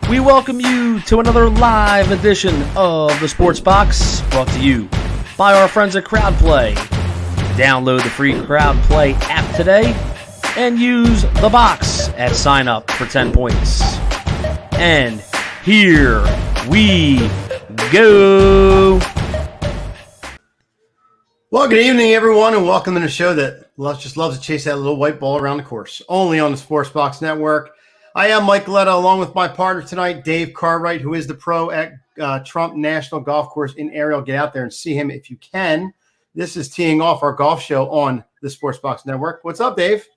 We welcome you to another live edition of the Sports Box, brought to you by our friends at CrowdPlay. Download the free CrowdPlay app today and use the box at sign up for 10 points. And here we go. Well, good evening, everyone, and welcome to the show that just loves to chase that little white ball around the course, only on the Sports Box Network. I am Mike Galletta, along with my partner tonight, Dave Cartwright, who is the pro at Trump National Golf Course in Ariel. Get out there and see him if you can. This is teeing off our golf show on the Sports Box Network. What's up, Dave?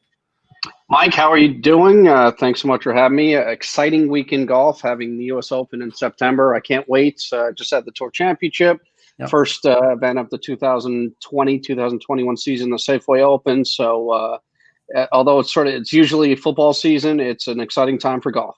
Mike, how are you doing? Thanks so much for having me. Exciting week in golf, having the U.S. Open in September. I can't wait. Just had the Tour Championship, first event of the 2020-2021 season, the Safeway Open. So although it's usually football season, it's an exciting time for golf.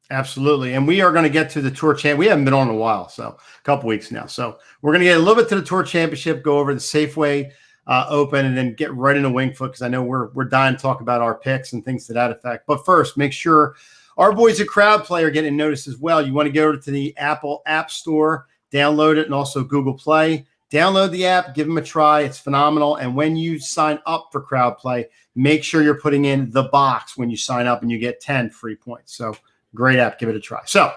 Absolutely. And we are going to get to the Tour Champ. We haven't been on in a while, so a couple weeks now. So we're going to get a little bit to the Tour Championship, go over the Safeway Open, and then get right into Winged Foot, because I know we're dying to talk about our picks and things to that effect. But first, make sure our boys at CrowdPlay are getting noticed as well. You want to go over to the Apple App Store, download it, and also Google Play. Download the app, give them a try. It's phenomenal. And when you sign up for CrowdPlay, make sure you're putting in the box when you sign up, and you get 10 free points. So great app. Give it a try. So,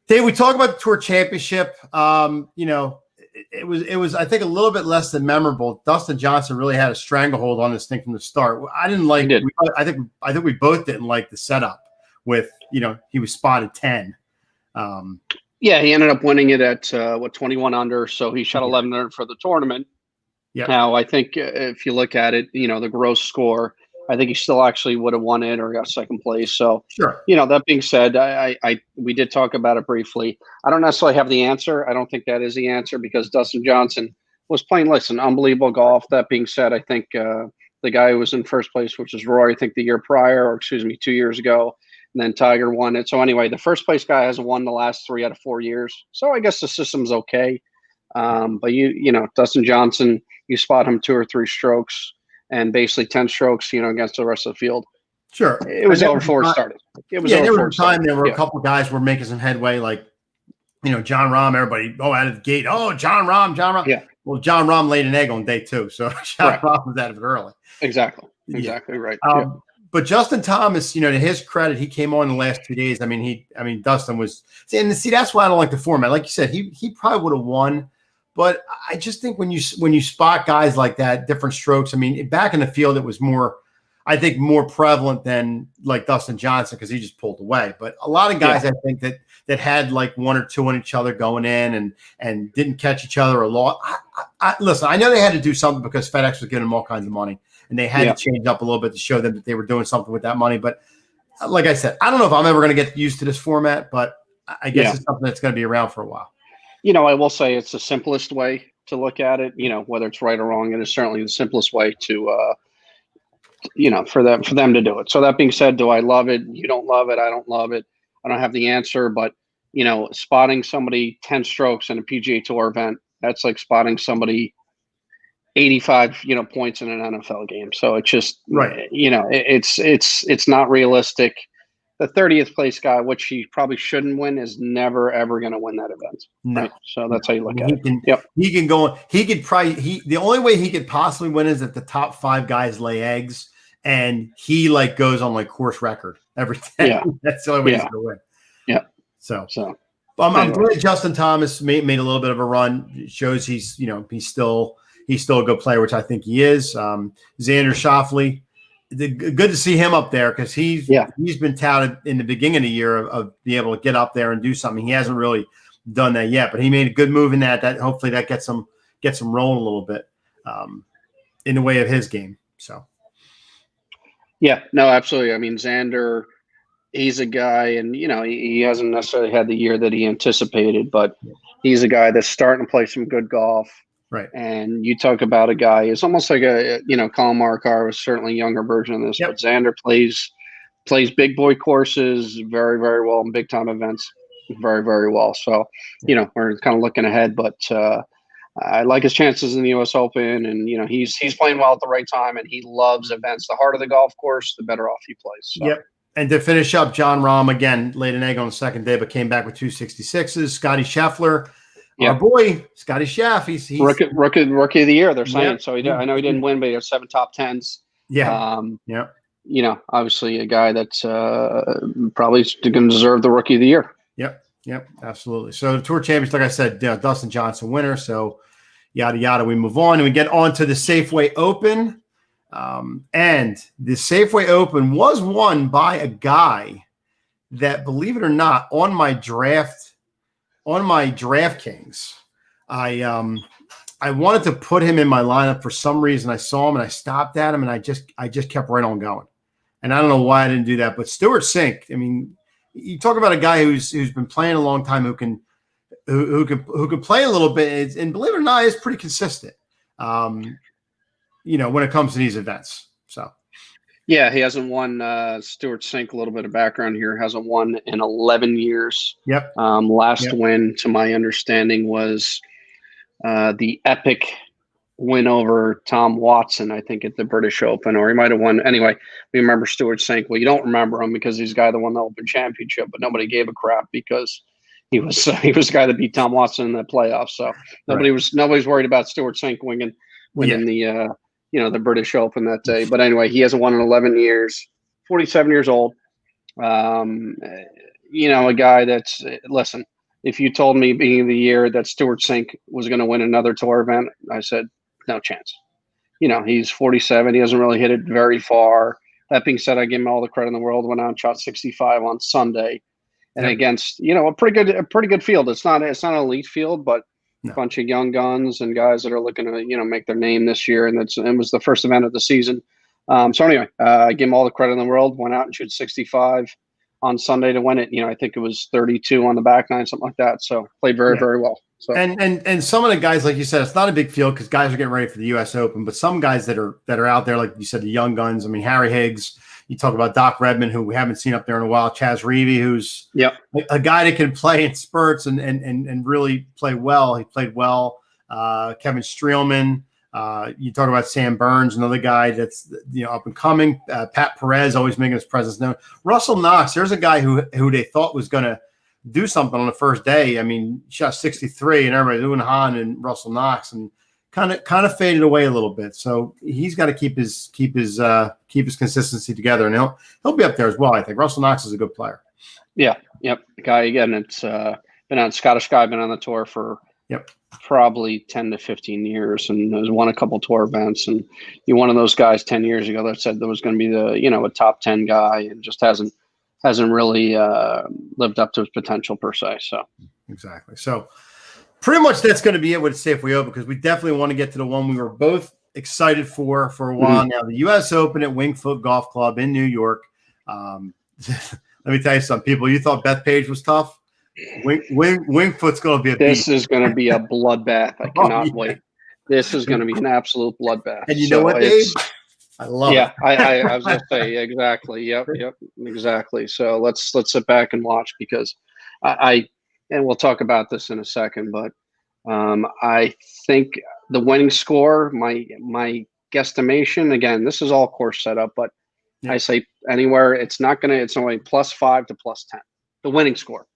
Dave, we talk about the Tour Championship. It was I think a little bit less than memorable. Dustin Johnson really had a stranglehold on this thing from the start. I didn't like it. I think we both didn't like the setup with, he was spotted 10. Yeah, he ended up winning it at 21 under, so he shot 11 under for the tournament. Yeah. Now, I think if you look at it, the gross score, I think he still actually would have won it or got second place. So, sure. That being said, we did talk about it briefly. I don't necessarily have the answer. I don't think that is the answer, because Dustin Johnson was playing, unbelievable golf. That being said, I think the guy who was in first place, which is Rory, I think the year prior, 2 years ago, and then Tiger won it. So anyway, the first place guy has won the last 3 out of 4 years. So I guess the system's okay. But Dustin Johnson, you spot him 2 or 3 strokes and basically 10 strokes, against the rest of the field. Sure. It was over before it started. There was a time there were a couple guys were making some headway, like, John Rahm, everybody, out of the gate. Oh, John Rahm. Yeah. Well, John Rahm laid an egg on day 2. So John Rahm was out of it early. Exactly right. But Justin Thomas, to his credit, he came on the last 2 days. Dustin was, and that's why I don't like the format. Like you said, he probably would have won, but I just think when you spot guys like that, different strokes. Back in the field, it was more prevalent than like Dustin Johnson, because he just pulled away. But a lot of guys, I think that had like 1 or 2 on each other going in and didn't catch each other a lot. Listen, I know they had to do something because FedEx was giving them all kinds of money. And they had to change up a little bit to show them that they were doing something with that money. But like I said, I don't know if I'm ever going to get used to this format, but I guess it's something that's going to be around for a while. I will say it's the simplest way to look at it. Whether it's right or wrong, it is certainly the simplest way to, for them to do it. So that being said, do I love it? You don't love it. I don't love it. I don't have the answer, but spotting somebody 10 strokes in a PGA Tour event, that's like spotting somebody 85 points in an NFL game. So it's just it's not realistic. The 30th place guy, which he probably shouldn't win, is never ever going to win that event. No. Right? So that's how you look at it. He can go. He could probably. The only way he could possibly win is if the top 5 guys lay eggs, and he goes on course record every day. Yeah. That's the only way he's going to win. Yeah. So. I'm glad Justin Thomas made a little bit of a run. It shows he's still a good player, which I think he is. Xander Schauffele, good to see him up there, because he's been touted in the beginning of the year of being able to get up there and do something. He hasn't really done that yet, but he made a good move in that. That hopefully that gets him rolling a little bit in the way of his game. So, yeah, no, absolutely. Xander, he's a guy, and he hasn't necessarily had the year that he anticipated, but he's a guy that's starting to play some good golf. Right. And you talk about a guy, it's almost like Colin Morikawa was certainly a younger version of this, but Xander plays big boy courses very, very well in big time events, very, very well. So, we're kind of looking ahead, but I like his chances in the U.S. Open, and he's playing well at the right time, and he loves events. The harder the golf course, the better off he plays. So. Yep. And to finish up, John Rahm again laid an egg on the second day, but came back with 266s. Scotty Scheffler, our boy Scotty Schaff, he's rookie of the year. They're saying so. I know he didn't win, but he has 7 top 10s. Yeah, You know, obviously a guy that's probably going to deserve the rookie of the year. Yep, absolutely. So the Tour Champions, like I said, Dustin Johnson winner. So yada yada. We move on and we get on to the Safeway Open. And the Safeway Open was won by a guy that, believe it or not, on my DraftKings, I wanted to put him in my lineup for some reason. I saw him and I stopped at him and I just kept right on going. And I don't know why I didn't do that, but Stuart Sink. I mean, you talk about a guy who's been playing a long time, who can play a little bit, and believe it or not, is pretty consistent. When it comes to these events. So, yeah, he hasn't won. Stuart Sink, a little bit of background here, hasn't won in 11 years. Yep. Last win, to my understanding, was the epic win over Tom Watson, I think, at the British Open, or he might have won. Anyway, we remember Stuart Sink. Well, you don't remember him because he's the guy that won the Open Championship, but nobody gave a crap because he was the guy that beat Tom Watson in the playoffs. So nobody's worried about Stuart Sink winning the British Open that day. But anyway, he hasn't won in 11 years, 47 years old. A guy that's, listen, if you told me beginning of the year that Stuart Sink was going to win another tour event, I said, no chance. He's 47. He hasn't really hit it very far. That being said, I give him all the credit in the world. Went out and shot 65 on Sunday. And against, a pretty good field. It's not an elite field, but a bunch of young guns and guys that are looking to, make their name this year. And it was the first event of the season. So anyway, I give him all the credit in the world. Went out and shoot 65 on Sunday to win it. I think it was 32 on the back nine, something like that. So played very, very well. So and some of the guys, like you said, it's not a big field because guys are getting ready for the U.S. Open. But some guys that are out there, like you said, the young guns. I mean, Harry Higgs. You talk about Doc Redman, who we haven't seen up there in a while. Chaz Reavie, who's a guy that can play in spurts and really play well. He played well. Kevin Streelman. You talk about Sam Burns, another guy that's up and coming. Pat Perez always making his presence known. Russell Knox, there's a guy who they thought was going to do something on the first day. I mean, shot 63, and everybody doing Han and Russell Knox, and kind of faded away a little bit. So he's got to keep his consistency together, and he'll be up there as well. I think Russell Knox is a good player. Yeah, yep. The guy again. It's been on Scottish guy, been on the tour for probably 10 to 15 years, and has won a couple tour events. And you're one of those guys 10 years ago that said there was going to be a top 10 guy, and just hasn't really lived up to his potential per se. So exactly. So pretty much that's going to be it with Safeway Open, because we definitely want to get to the one we were both excited for a while now, the U.S. Open at Winged Foot Golf Club in New York. Let me tell you something, people. You thought Bethpage was tough? Winged Foot's going to be This is going to be a bloodbath. I cannot wait. This is going to be an absolute bloodbath. And you know what, Dave? I love it. Yeah, I was going to say exactly. Yep, exactly. So let's sit back and watch, because and we'll talk about this in a second, but I think the winning score, my guesstimation, again, this is all course setup, but I say anywhere, it's only +5 to +10, the winning score.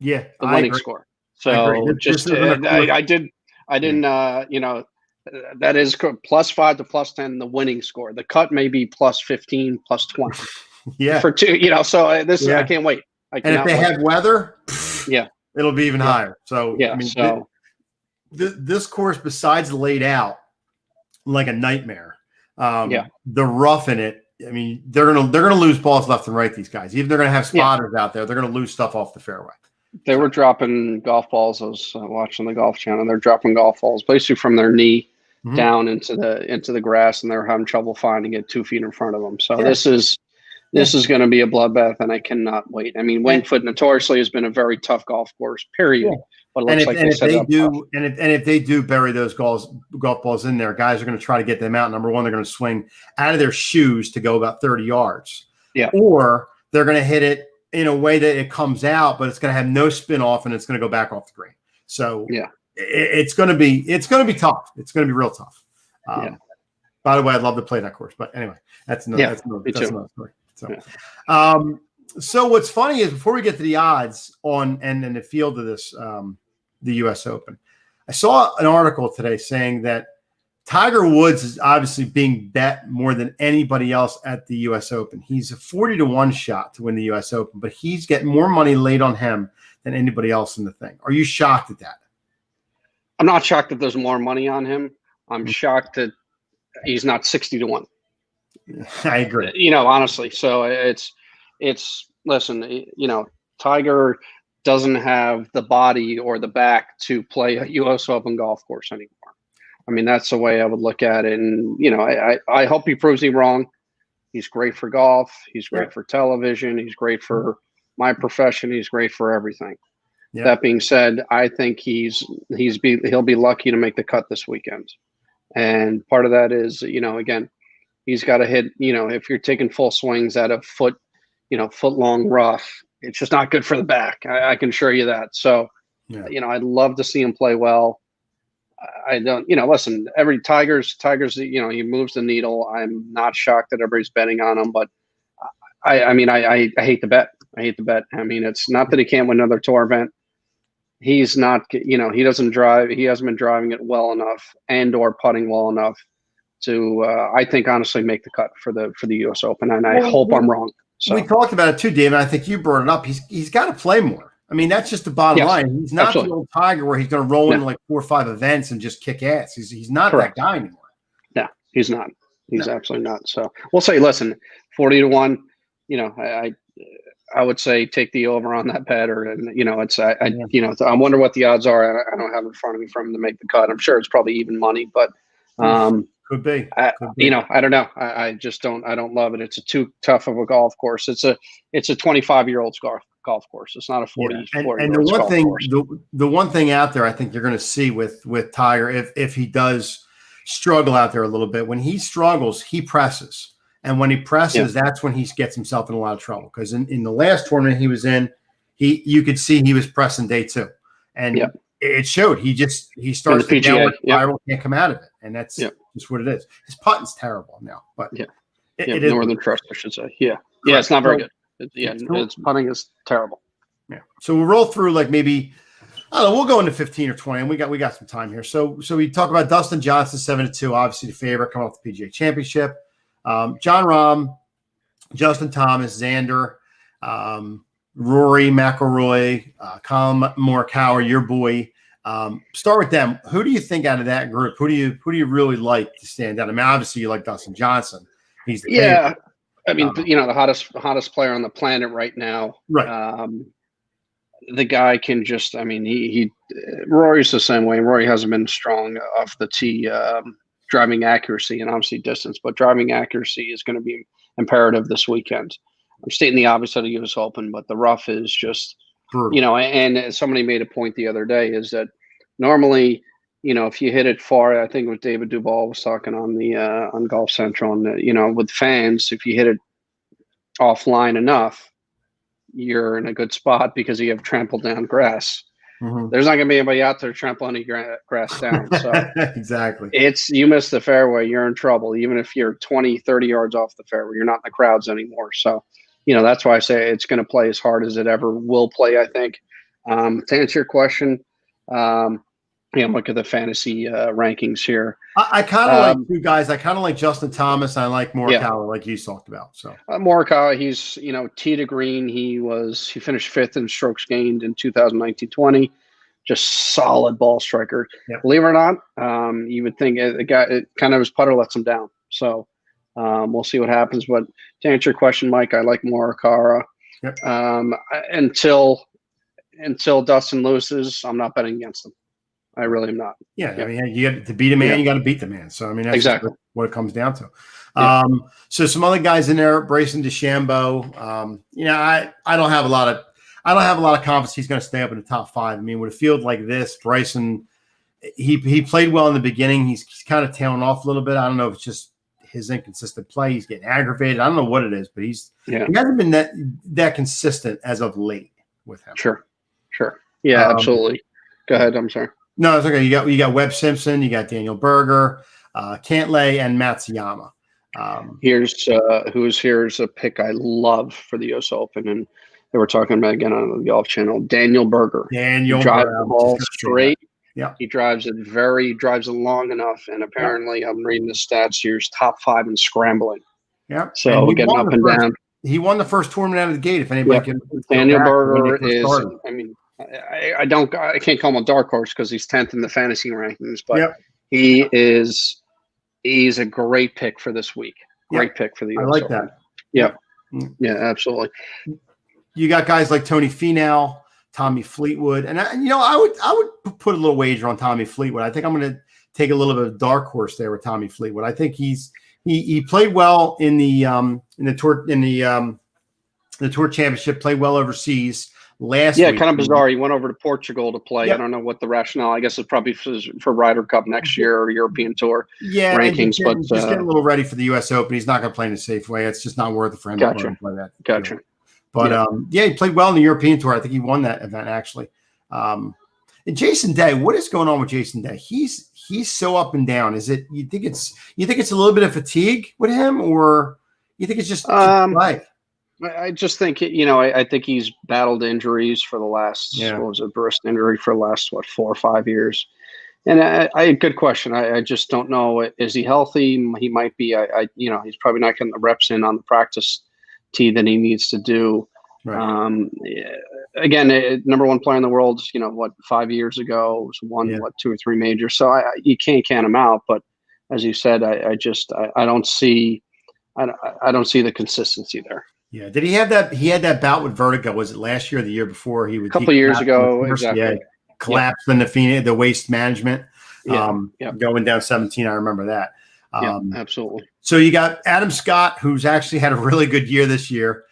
Yeah, the winning score. So just I didn't that is +5 to +10, the winning score. The cut may be +15, +20. Yeah, for two. So this I can't wait. And if they have weather, it'll be even higher. So yeah, I mean, this course, besides laid out like a nightmare, the rough in it. I mean, they're gonna lose balls left and right. These guys, even they're gonna have spotters out there, they're gonna lose stuff off the fairway. They were dropping golf balls. I was watching the Golf Channel. They're dropping golf balls basically from their knee down into the grass, and they're having trouble finding it 2 feet in front of them. So this is going to be a bloodbath, and I cannot wait. I mean, Winged Foot notoriously has been a very tough golf course, period. Yeah. But it looks if they do bury those golf balls in there, guys are going to try to get them out. Number one, they're going to swing out of their shoes to go about 30 yards. Yeah. Or they're going to hit it in a way that it comes out, but it's going to have no spin off, and it's going to go back off the green. So it's going to be tough. It's going to be real tough. By the way, I'd love to play that course, but anyway, that's another story. So, so what's funny is before we get to the odds on and the field of this, the U.S. Open, I saw an article today saying that Tiger Woods is obviously being bet more than anybody else at the U.S. Open. He's a 40-1 shot to win the U.S. Open, but he's getting more money laid on him than anybody else in the thing. Are you shocked at that? I'm not shocked that there's more money on him. I'm shocked that he's not 60-1. I agree. Honestly. So it's listen, Tiger doesn't have the body or the back to play a U.S. Open golf course anymore. I mean, that's the way I would look at it. And, I hope he proves me wrong. He's great for golf. He's great for television. He's great for my profession. He's great for everything. Yeah. That being said, I think he'll be lucky to make the cut this weekend. And part of that is, again, he's got to hit, if you're taking full swings at a foot long rough, it's just not good for the back. I can assure you that. So, I'd love to see him play well. I don't, listen, every Tigers, he moves the needle. I'm not shocked that everybody's betting on him, but I hate the bet. I hate the bet. I mean, it's not that he can't win another tour event. He's not, he doesn't drive. He hasn't been driving it well enough or putting well enough to, I think, honestly, make the cut for the U.S. Open. And I hope I'm wrong. So we talked about it too, David. I think you brought it up. He's got to play more. I mean, that's just the bottom line. He's not the old Tiger where he's going to roll in like 4 or 5 events and just kick ass. He's not that guy anymore. No, he's not. He's absolutely not. So we'll say, listen, 40-1. I would say take the over on that bet, I wonder what the odds are. I don't have it in front of me for him to make the cut. I'm sure it's probably even money, but could be. I don't know. I just don't. I don't love it. It's too tough of a golf course. It's a 25-year-old's golf course. It's not a 40. And the one thing out there, I think you're going to see with Tiger, if he does struggle out there a little bit, when he struggles, he presses. And when he presses, that's when he gets himself in a lot of trouble. Because in the last tournament he was in, you could see he was pressing day 2. And it showed. He starts to downward spiral, can't come out of it. And that's just what it is. His putting's terrible now. But it is Northern Trust, I should say. Yeah, it's not very good. Its putting is terrible. Yeah. So we'll roll through maybe we'll go into 15 or 20, and we got some time here. So we talk about Dustin Johnson 7-2, obviously the favorite coming off the PGA Championship. John Rahm, Justin Thomas, Xander, Rory McIlroy, Colin Morikawa, your boy. Start with them. Who do you think out of that group? Who do you really like to stand out? I mean, obviously you like Dustin Johnson. He's the favorite. I mean, the hottest player on the planet right now. Right. The guy can just. I mean, Rory's the same way. Rory hasn't been strong off the tee, driving accuracy and obviously distance, but driving accuracy is going to be imperative this weekend. I'm stating the obvious of the U.S. Open, but the rough is just brutal. And somebody made a point the other day is that normally, if you hit it far, I think what David Duval was talking on Golf Central, and with fans, if you hit it offline enough, you're in a good spot because you have trampled down grass. Mm-hmm. There's not going to be anybody out there trampling any grass down. So exactly. You miss the fairway, you're in trouble. Even if you're 20, 30 yards off the fairway, you're not in the crowds anymore. So, that's why I say it's going to play as hard as it ever will play, I think. To answer your question, look at the fantasy rankings here. I kind of like two guys. I kind of like Justin Thomas. And I like Morikawa, like you talked about. So Morikawa, he's tee to green. He finished 5th in strokes gained in 2019-20. Just solid ball striker. Yep. Believe it or not, you would think the guy kind of his putter lets him down. So we'll see what happens. But to answer your question, Mike, I like Morikawa. Yep. Until Dustin loses, I'm not betting against him. I really am not. Yeah, I mean, you got to beat a man, you got to beat the man. So I mean, that's exactly what it comes down to. So some other guys in there, Bryson DeChambeau. I don't have a lot of confidence he's going to stay up in the top 5. I mean, with a field like this, Bryson, he played well in the beginning. He's kind of tailing off a little bit. I don't know if it's just his inconsistent play. He's getting aggravated. I don't know what it is, but he hasn't been that consistent as of late with him. Sure. Yeah, absolutely. Go ahead. I'm sorry. No, it's okay. You got Webb Simpson, you got Daniel Berger, Cantlay, and Matsuyama. Here's a pick I love for the U.S. Open, and they were talking about again on the Golf Channel. Daniel Berger. Daniel drives Berger, the ball straight. Yeah, he drives it long enough, and apparently, I'm reading the stats here. He's top 5 in scrambling. Yeah, so getting up and down. He won the first tournament out of the gate. If anybody can, Daniel Berger is. I mean, I can't call him a dark horse because he's 10th in the fantasy rankings, but he's a great pick for this week. Great pick for the US I like Open. that. Yep. Yeah, absolutely. You got guys like Tony Finau, Tommy Fleetwood, and I would put a little wager on Tommy Fleetwood. I think I'm going to take a little bit of dark horse there with Tommy Fleetwood. I think he played well in the tour championship, played well overseas last week. Kind of bizarre. He went over to Portugal to play. I don't know what the rationale. I guess it's probably for Ryder Cup next year or European Tour rankings. But just getting a little ready for the U.S. Open. He's not going to play in a safe way. It's just not worth it for him to play that. Gotcha. But he played well in the European Tour. I think he won that event actually. And Jason Day, what is going on with Jason Day? He's so up and down. Is it you think it's a little bit of fatigue with him, or you think it's just play? I just think I think he's battled injuries for the last what was it, wrist injury for the last 4 or 5 years. And I good question. I just don't know. Is he healthy? He might be. He's probably not getting the reps in on the practice tee that he needs to do. Right. Again, number 1 player in the world. 5 years ago won 2 or 3 majors. So you can't count him out. But as you said, I don't see the consistency there. Yeah. Did he have that? He had that bout with vertigo. Was it last year or the year before? A couple of years ago, exactly. Collapsed in the waste management. Going down 17. I remember that. Absolutely. So you got Adam Scott, who's actually had a really good year this year.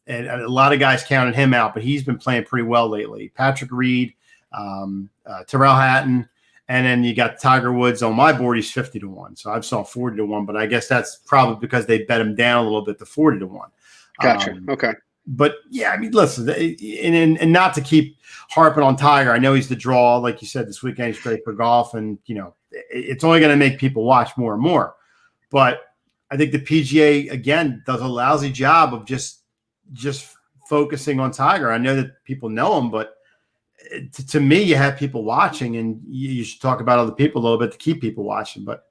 And a lot of guys counted him out, but he's been playing pretty well lately. Patrick Reed, Tyrrell Hatton, and then you got Tiger Woods on my board. He's 50-1. So I've saw 40-1, but I guess that's probably because they bet him down a little bit to 40-1. Gotcha. Okay. But yeah, I mean, listen, and not to keep harping on Tiger. I know he's the draw, like you said, this weekend. He's great for golf, and it's only going to make people watch more and more. But I think the PGA again does a lousy job of just focusing on Tiger. I know that people know him, but to me, you have people watching, and you should talk about other people a little bit to keep people watching. But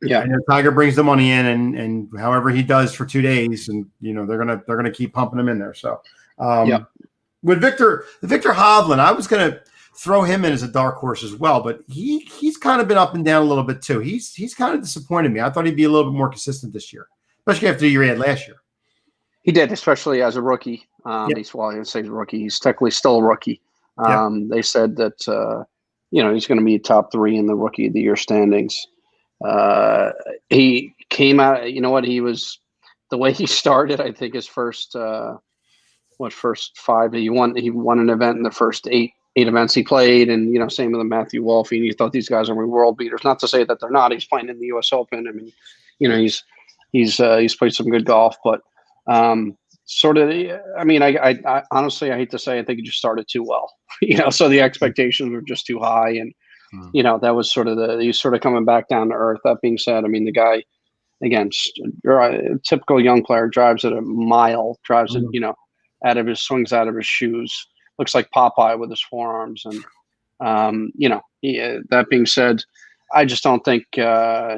I know Tiger brings the money in, and however he does for 2 days, and they're gonna keep pumping him in there. So with Victor Hovland, I was gonna throw him in as a dark horse as well, but he's kind of been up and down a little bit too. He's kind of disappointed me. I thought he'd be a little bit more consistent this year, especially after the year he had last year. He did, especially as a rookie. He's a rookie. He's technically still a rookie. They said that he's going to be top 3 in the Rookie of the Year standings. He came out. You know what? He was the way he started. I think his first 5. He won an event in the first eight events he played, and same with Matthew Wolff. You thought these guys are world beaters. Not to say that they're not. He's playing in the U.S. Open. I mean, he's played some good golf, but. I honestly, I hate to say, I think he just started too well, so the expectations were just too high. And, that was he's sort of coming back down to earth. That being said, I mean, the guy, again, a typical young player, drives at a mile, swings out of his shoes, looks like Popeye with his forearms. And, that being said, I just don't think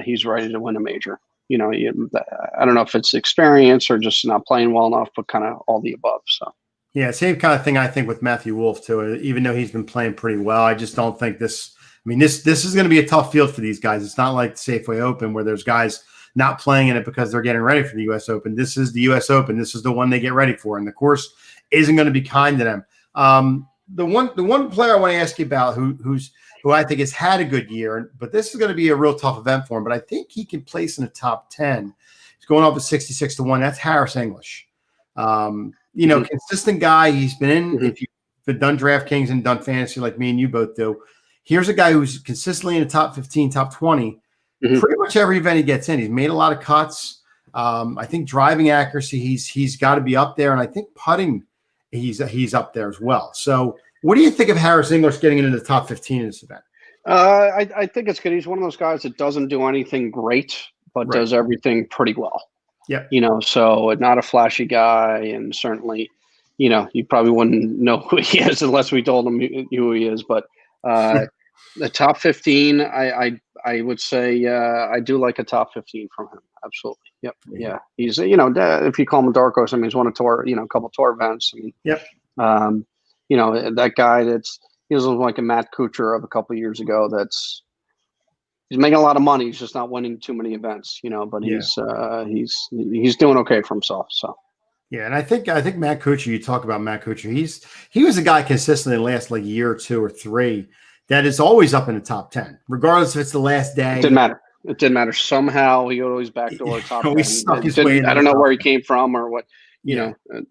he's ready to win a major. I don't know if it's experience or just not playing well enough, but kind of all the above. So, yeah, same kind of thing I think with Matthew Wolff too. Even though he's been playing pretty well, I just don't think this. I mean, this is going to be a tough field for these guys. It's not like the Safeway Open where there's guys not playing in it because they're getting ready for the U.S. Open. This is the U.S. Open. This is the one they get ready for, and the course isn't going to be kind to them. The one player I want to ask you about who I think has had a good year, but this is going to be a real tough event for him. But I think he can place in the top 10. He's going up at 66-1. That's Harris English. Consistent guy. He's been in. If you've done DraftKings and done fantasy like me and you both do, here's a guy who's consistently in the top 15, top 20. Pretty much every event he gets in. He's made a lot of cuts. I think driving accuracy, he's got to be up there, and I think putting, he's up there as well. So. What do you think of Harris English getting into the top 15 in this event? I think it's good. He's one of those guys that doesn't do anything great, but does everything pretty well. Yeah. So not a flashy guy, and certainly, you probably wouldn't know who he is unless we told him who he is. But the top 15, I would say I do like a top 15 from him. Absolutely. Yep. Yeah. He's, if you call him a dark horse, I mean, he's won a tour, a couple tour events. I mean, that guy he was like a Matt Kuchar of a couple of years ago. He's making a lot of money. He's just not winning too many events, but he's doing okay for himself. So. Yeah, and I think Matt Kuchar, you talk about Matt Kuchar, he was a guy consistently last like year or 2 or 3 that is always up in the top 10, regardless if it's the last day. It didn't matter. It didn't matter. Somehow he always backdoor top 10. I don't know where he came from or what.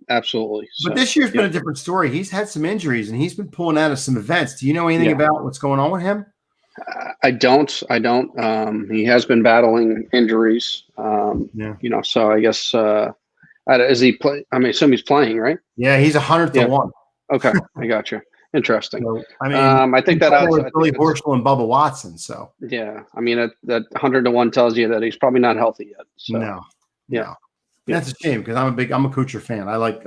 Absolutely. But this year's been a different story. He's had some injuries and he's been pulling out of some events. Do you know anything about what's going on with him? I don't. He has been battling injuries. So I guess is he play? I mean, I assume he's playing, right? Yeah, he's 100 to 1. Okay, I got you. Interesting. So, I mean, I think that Billy Horschel and Bubba Watson. So yeah, I mean that 100 to 1 tells you that he's probably not healthy yet. So. No. Yeah. That's a shame because I'm a Kuchar fan. I like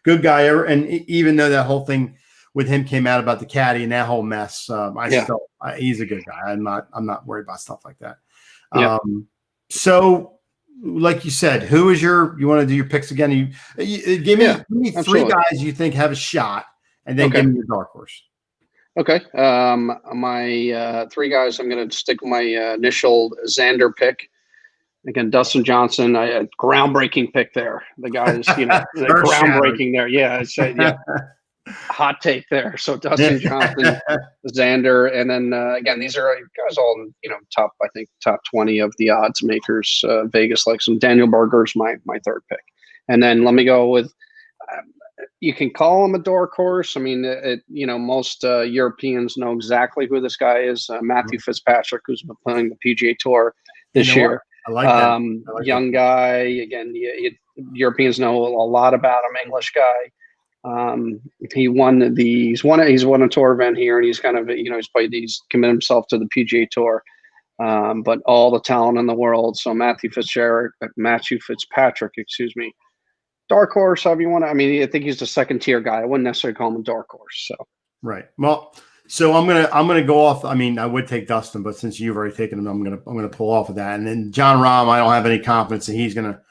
good guy. And even though that whole thing with him came out about the caddy and that whole mess, he's a good guy. I'm not worried about stuff like that. So like you said, who is you want to do your picks again? Give me 3 guys you think have a shot, and then give me your dark horse. Okay. My 3 guys, I'm going to stick with my initial Xander pick. Again, Dustin Johnson, a groundbreaking pick there. The guy is, groundbreaking there. Yeah, hot take there. So Dustin Johnson, Xander, and then again, these are guys all top 20 of the odds makers. Vegas likes them. Daniel Berger's my 3rd pick, and then let me go with. You can call him a dark horse. I mean, most Europeans know exactly who this guy is. Matthew Fitzpatrick, who's been playing the PGA Tour this year. I like that. Young guy. Again, Europeans know a lot about him. English guy. He's won a tour event here, and he's kind of he's committed himself to the PGA Tour. But all the talent in the world. So Matthew Fitzpatrick, dark horse, however you want to. I mean, I think he's the 2nd tier guy. I wouldn't necessarily call him a dark horse. So right. Well. So I'm gonna go off. I mean, I would take Dustin, but since you've already taken him, I'm gonna pull off of that. And then John Rahm, I don't have any confidence that he's gonna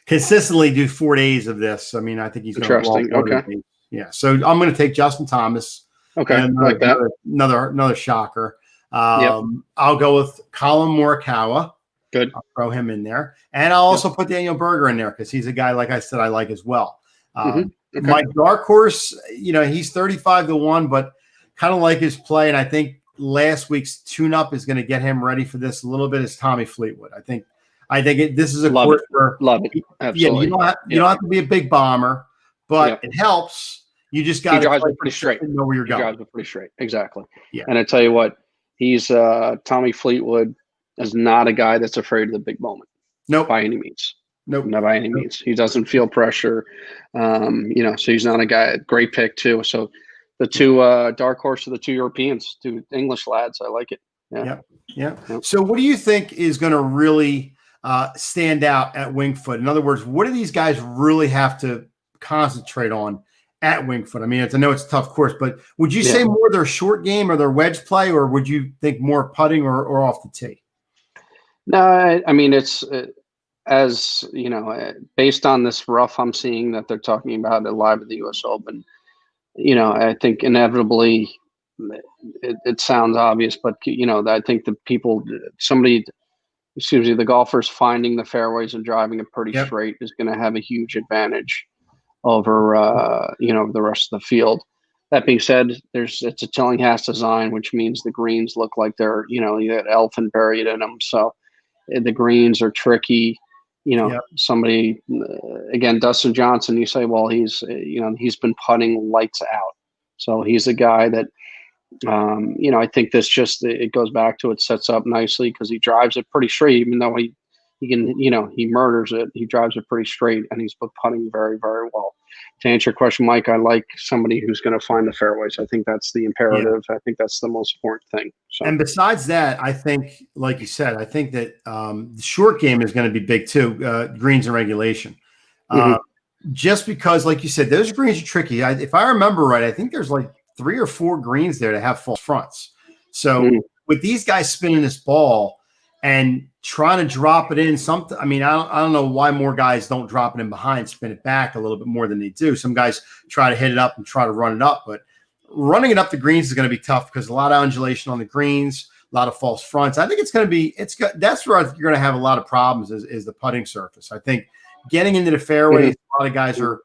consistently do 4 days of this. I mean, I think he's gonna walk. Okay. Yeah. So I'm gonna take Justin Thomas. Okay. I like that. Another shocker. I'll go with Colin Morikawa. Good. I'll throw him in there, and I'll also put Daniel Berger in there because he's a guy, like I said, I like as well. My dark horse, he's 35 to 1, but kind of like his play, and I think last week's tune-up is going to get him ready for this a little bit. Is Tommy Fleetwood? I think this is a course where love it. Absolutely. You don't have to be a big bomber, but it helps. You just got to drive it pretty straight. Know where you're going. Drives it pretty straight. Exactly. Yeah. And I tell you what, he's Tommy Fleetwood is not a guy that's afraid of the big moment. Nope. By any means. Nope. Not by any means. He doesn't feel pressure. So he's not a guy. Great pick too. So. The 2 dark horse are the 2 Europeans, 2 English lads. I like it. Yeah. So what do you think is going to really stand out at Winged Foot? In other words, what do these guys really have to concentrate on at Winged Foot? I mean, I know it's a tough course, but would you say more their short game or their wedge play, or would you think more putting or off the tee? No, I mean, it's as based on this rough I'm seeing that they're talking about it live at the U.S. Open. I think inevitably it sounds obvious, but I think the golfers finding the fairways and driving it pretty straight is going to have a huge advantage over the rest of the field. That being said, it's a Tillinghast design, which means the greens look like they're you got elephant buried in them. So the greens are tricky. Somebody again, Dustin Johnson, you say, well, he's been putting lights out. So he's a guy that, I think this it goes back to it sets up nicely because he drives it pretty straight, even though he he can, he murders it. He drives it pretty straight, and he's putting very, very well. To answer your question, Mike, I like somebody who's going to find the fairways. I think that's the imperative. I think that's the most important thing. So. And besides that, I think, like you said, I think that the short game is going to be big too, greens and regulation. Just because, like you said, those greens are tricky. If I remember right, I think there's like 3 or 4 greens there to have false fronts. So with these guys spinning this ball and trying to drop it in, I don't know why more guys don't drop it in behind, spin it back a little bit more than they do. Some guys try to hit it up and try to run it up, but running it up the greens is going to be tough because a lot of undulation on the greens, a lot of false fronts. I think it's going to be, that's where you're going to have a lot of problems is the putting surface. I think getting into the fairways, a lot of guys are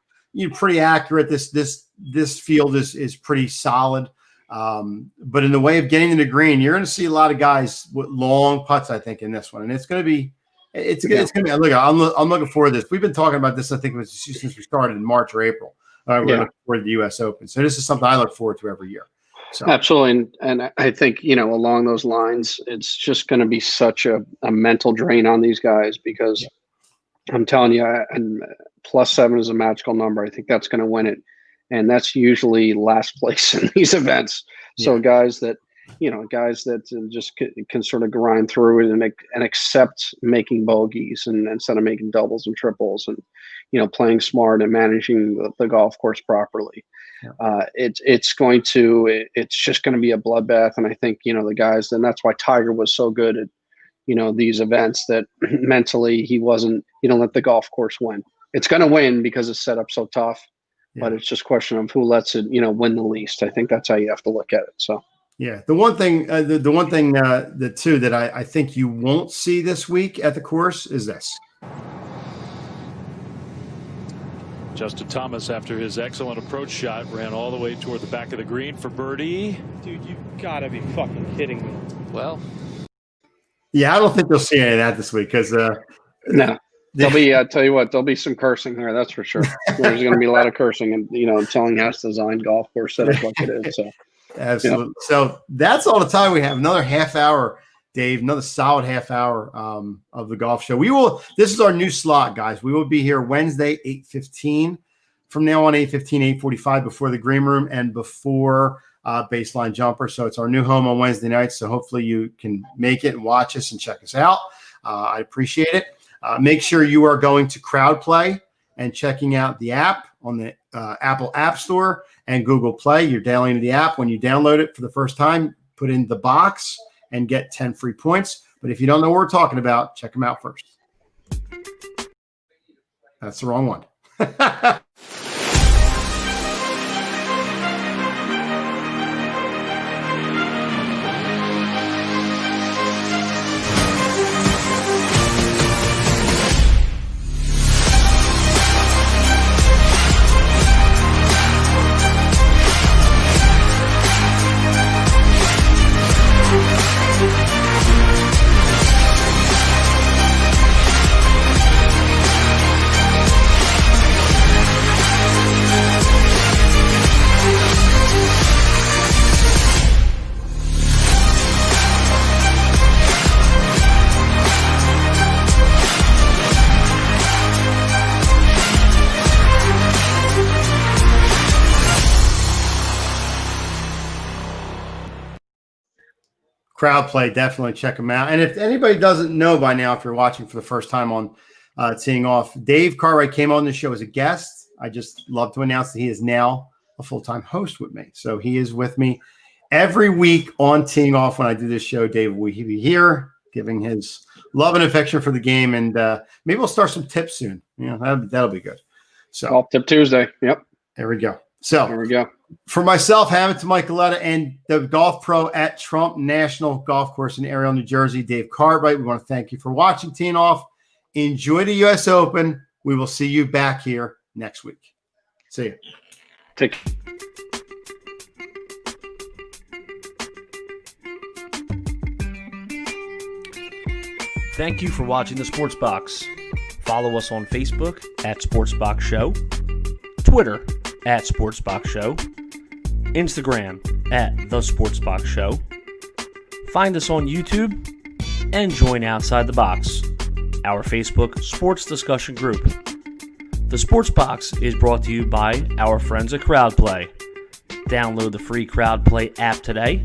pretty accurate. This field is pretty solid. But in the way of getting to the green, you're going to see a lot of guys with long putts, I think, in this one. And it's going to be, look, I'm looking forward to this. We've been talking about this, I think it was since we started in March or April. We're looking forward to the U.S. Open. So this is something I look forward to every year. So. Absolutely. And I think, along those lines, it's just going to be such a mental drain on these guys because I'm telling you, and +7 is a magical number. I think that's going to win it. And that's usually last place in these events. So guys that just can sort of grind through it and accept making bogeys and instead of making doubles and triples and, playing smart and managing the golf course properly. It's just going to be a bloodbath. And I think, the guys, and that's why Tiger was so good at, these events that mentally he don't let the golf course win. It's going to win because it's set up so tough. But it's just a question of who lets it, win the least. I think that's how you have to look at it. So, the one thing, the two that I think you won't see this week at the course is this. Justin Thomas, after his excellent approach shot, ran all the way toward the back of the green for birdie. Dude, you gotta be fucking kidding me. Well, I don't think you'll see any of that this week because no. There'll be, tell you what, there'll be some cursing there. That's for sure. There's going to be a lot of cursing and, telling how to design golf course setup like it is. So, absolutely. Yeah. So that's all the time we have. Another half hour, Dave, another solid half hour of the golf show. This is our new slot, guys. We will be here Wednesday, 8:15 from now on, 8:15, 8:45 before the green room and before baseline jumper. So it's our new home on Wednesday nights. So hopefully you can make it and watch us and check us out. I appreciate it. Make sure you are going to CrowdPlay and checking out the app on the Apple App Store and Google Play. You're downloading the app. When you download it for the first time, put in the box and get 10 free points. But if you don't know what we're talking about, check them out first. That's the wrong one. CrowdPlay, definitely check them out. And if anybody doesn't know by now, if you're watching for the first time on Teeing Off, Dave Cartwright came on the show as a guest. I just love to announce that he is now a full-time host with me. So he is with me every week on Teeing Off when I do this show. Dave will be here giving his love and affection for the game. And maybe we'll start some tips soon. That'll be good. So Golf Tip Tuesday. Yep. There we go. So there we go. For myself, Hamilton Mike Galletta, and the golf pro at Trump National Golf Course in Ariel, New Jersey, Dave Cartwright, we want to thank you for watching Teeing Off. Enjoy the U.S. Open. We will see you back here next week. See you. Take Thank you for watching the Sports Box. Follow us on Facebook at Sports Box Show, Twitter at Sports Box Show, Instagram at The Sports Box Show. Find us on YouTube and join Outside the Box. our Facebook sports discussion group. The Sports Box is brought to you by our friends at CrowdPlay. Download the free CrowdPlay app today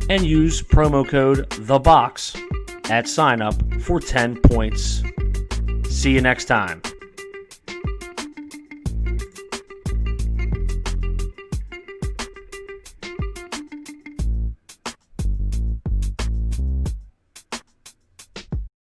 and use promo code THEBOX at sign up for 10 points. See you next time.